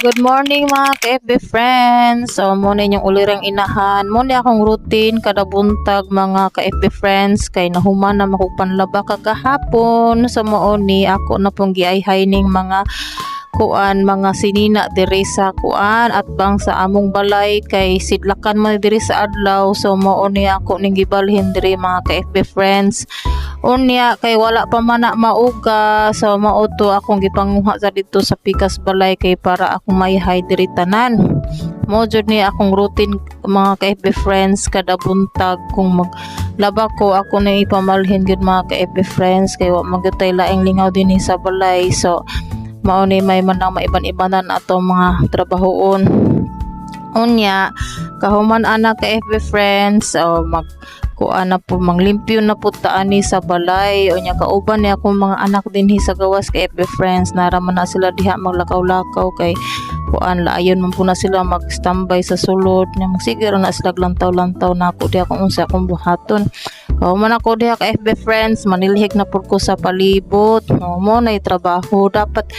Good morning mga ka-FB friends. So muna inyong ulirang inahan. Muna akong routine kada buntag mga ka-FB friends kay nahuman na makugpanlaba kagahapon. So mooni ako na pong giayhay ning mga mga sinina diri sa at bang sa among balay kay sidlakan man diri sa adlaw. So mooni ako ning gibalhin diri mga ka-FB friends. Unya kay wala pa man na mauga, so mauto akong gipanguha sa dito sa pikas balay kay para akong mayhay diri tanan. Mo jud ni akong routine mga ka-FB friends kada buntag kung maglaba ko ako na ipamalhin gud mga ka-FB friends kay wa magyutay laing lingaw dinhi sa balay. So mao ni may manang maiban-ibanan ato mga trabahoon. Unya kahuman ana ka-FB friends, so kuan na po manglimpyo na po taani sa balay. Unya kauban ni akong mga anak dinhi sa gawas kay FB friends, naraman na sila diha maglakaw-lakaw kay kuan laayon man po na sila mag-standby sa sulod nya magsige ra na sila lantaw-lantaw na ako diha kung unsa akong buhaton. Kauman ako diha ka FB friends, manilhig na pud ko sa palibot. Mo na trabaho dapat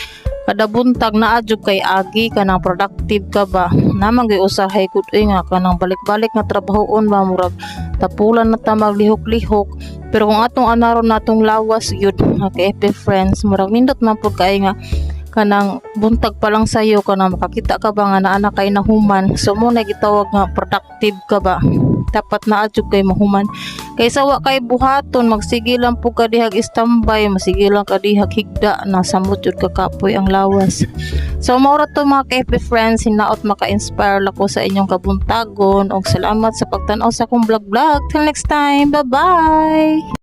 kada buntag na adjud kay agi kanang productive ka ba namang giusahay gud nga kanang balik-balik nga trabahoon ba murag tapulan na ta maglihok-lihok. Pero kung atong anaron natong lawas yun mga FB friends, murag nindot man pud kay nga kanang buntag pa lang sayo kanang makakita ka ba nga naa kay nahuman. So mo na gitawag nga productive ka ba, dapat na adjud kay mahuman kay sawa kay buhaton magsige lang po ka dihag standby, masige lang ka dihag higda na samot jud ka kapoy ang lawas. So maura to mga FB friends, hinaot maka-inspire lako sa inyong kabuntagon og salamat sa pagtan-aw sa akong vlog. Till next time, bye bye.